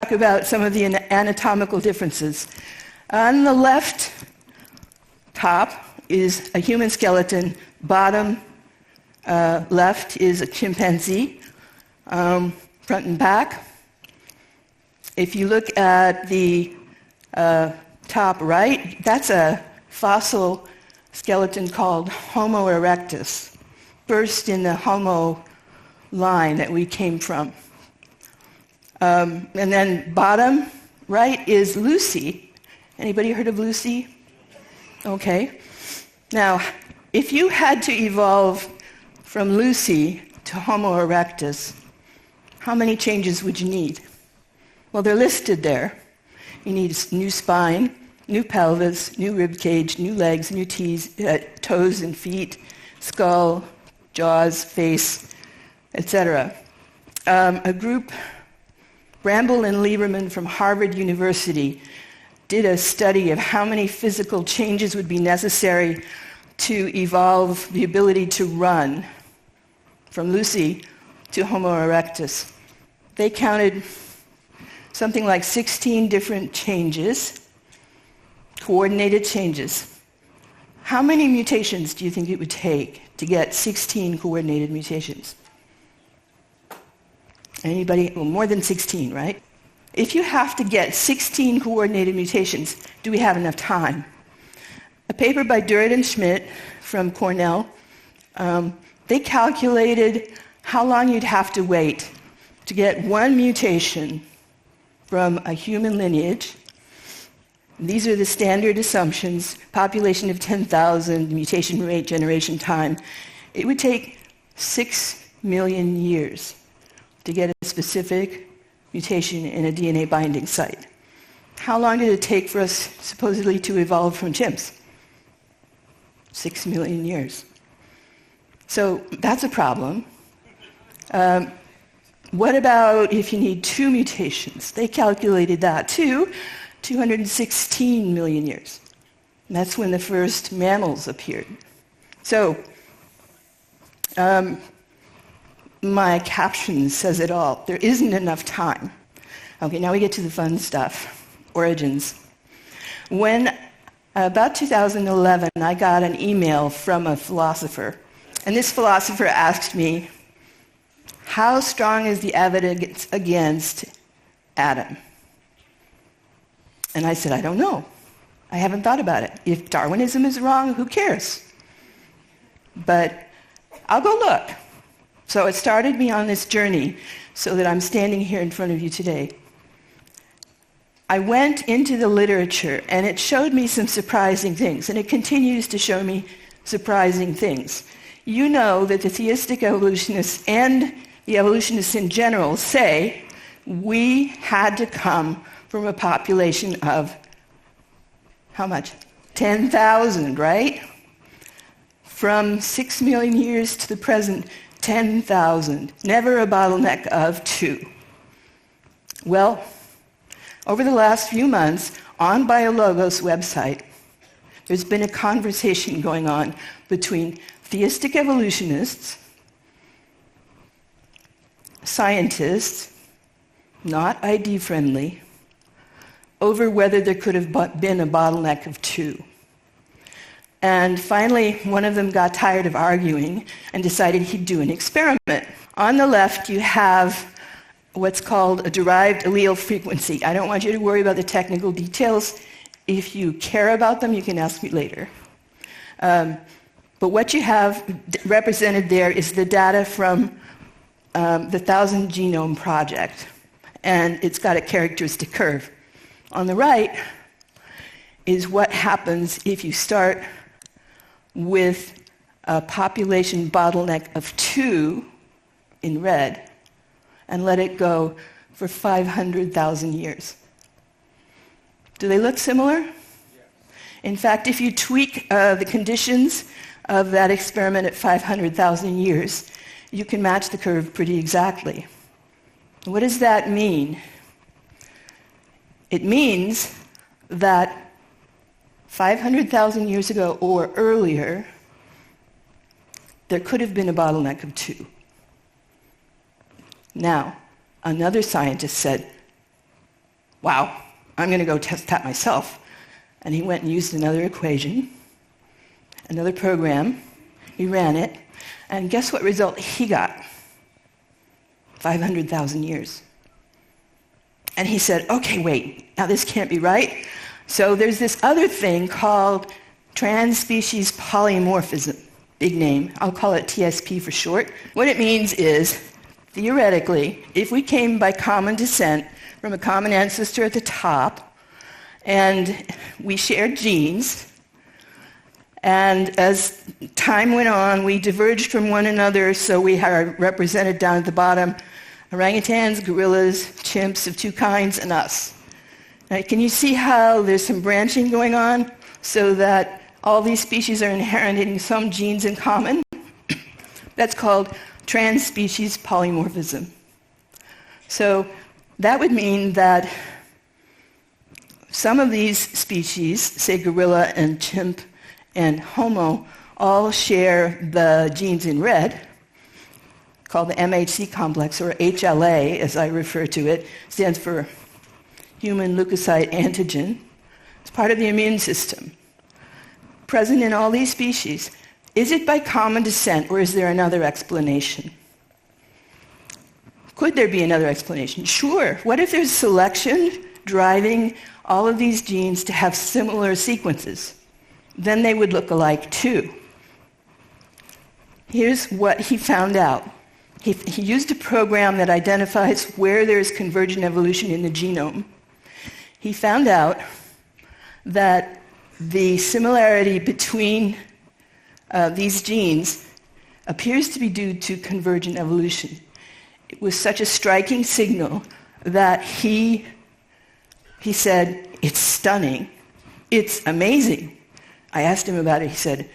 talk about some of the anatomical differences. On the left top is a human skeleton. Bottom left is a chimpanzee, front and back. If you look at the top right, that's a fossil skeleton called Homo erectus, first in the Homo line that we came from. And then bottom right is Lucy. Anybody heard of Lucy? Okay. Now, if you had to evolve from Lucy to Homo erectus, how many changes would you need? Well, they're listed there. You need a new spine, new pelvis, new rib cage, new legs, new toes and feet, skull, jaws, face, etc. A group, Bramble and Lieberman from Harvard University, did a study of how many physical changes would be necessary to evolve the ability to run from Lucy to Homo erectus. They counted something like 16 different changes, coordinated changes. How many mutations do you think it would take to get 16 coordinated mutations? Anybody? Well, more than 16, right? If you have to get 16 coordinated mutations, do we have enough time? A paper by Durrett and Schmidt from Cornell, they calculated how long you'd have to wait to get one mutation from a human lineage. These are the standard assumptions: population of 10,000, mutation rate, generation time. It would take 6 million years to get a specific mutation in a DNA binding site. How long did it take for us supposedly to evolve from chimps? 6 million years. So that's a problem. What about if you need 2 mutations? They calculated that too, 216 million years. And that's when the first mammals appeared. So my caption says it all. There isn't enough time. Okay, now we get to the fun stuff. Origins. When, about 2011, I got an email from a philosopher. And this philosopher asked me, how strong is the evidence against Adam? And I said, I don't know. I haven't thought about it. If Darwinism is wrong, who cares? But I'll go look. So it started me on this journey so that I'm standing here in front of you today. I went into the literature, and it showed me some surprising things, and it continues to show me surprising things. You know that the theistic evolutionists and the evolutionists in general say we had to come from a population of, how much? 10,000, right? From 6 million years to the present, 10,000. Never a bottleneck of 2. Well, over the last few months, on BioLogos website, there's been a conversation going on between theistic evolutionists, scientists, not ID-friendly, over whether there could have been a bottleneck of 2. And finally, one of them got tired of arguing and decided he'd do an experiment. On the left, you have what's called a derived allele frequency. I don't want you to worry about the technical details. If you care about them, you can ask me later. But what you have represented there is the data from the 1,000 Genome Project, and it's got a characteristic curve. On the right is what happens if you start with a population bottleneck of 2 in red and let it go for 500,000 years. Do they look similar? Yes. In fact, if you tweak the conditions of that experiment at 500,000 years, you can match the curve pretty exactly. What does that mean? It means that 500,000 years ago or earlier, there could have been a bottleneck of 2. Now, another scientist said, wow, I'm going to go test that myself. And he went and used another equation, another program. He ran it, and guess what result he got? 500,000 years. And he said, okay, wait, now this can't be right. So there's this other thing called trans-species polymorphism. Big name. I'll call it TSP for short. What it means is, theoretically, if we came by common descent from a common ancestor at the top, and we shared genes, and as time went on, we diverged from one another, so we are represented down at the bottom, orangutans, gorillas, chimps of two kinds, and us. Now, can you see how there's some branching going on so that all these species are inheriting some genes in common? That's called trans-species polymorphism. So that would mean that some of these species, say gorilla and chimp and homo, all share the genes in red, called the MHC complex, or HLA, as I refer to it, stands for human leukocyte antigen. It's part of the immune system. Present in all these species. Is it by common descent, or is there another explanation? Could there be another explanation? Sure. What if there's selection driving all of these genes to have similar sequences? Then they would look alike too. Here's what he found out. He used a program that identifies where there's convergent evolution in the genome. He found out that the similarity between these genes appears to be due to convergent evolution. It was such a striking signal that he said, it's stunning, it's amazing. I asked him about it. He said,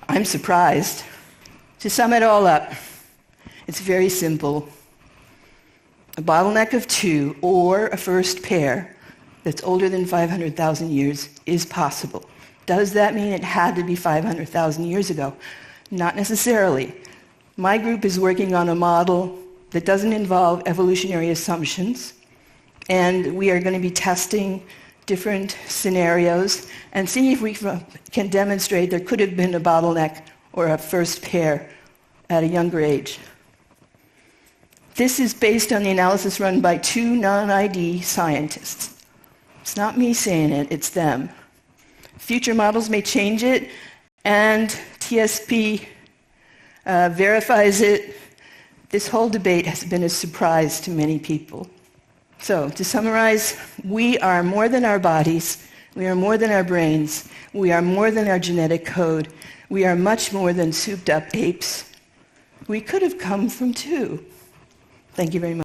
I'm surprised. To sum it all up, it's very simple. A bottleneck of two or a first pair that's older than 500,000 years is possible. Does that mean it had to be 500,000 years ago? Not necessarily. My group is working on a model that doesn't involve evolutionary assumptions, and we are going to be testing different scenarios and seeing if we can demonstrate there could have been a bottleneck or a first pair at a younger age. This is based on the analysis run by two non-ID scientists. It's not me saying it, it's them. Future models may change it, and TSP verifies it. This whole debate has been a surprise to many people. So, to summarize, we are more than our bodies, we are more than our brains, we are more than our genetic code, we are much more than souped-up apes. We could have come from two. Thank you very much.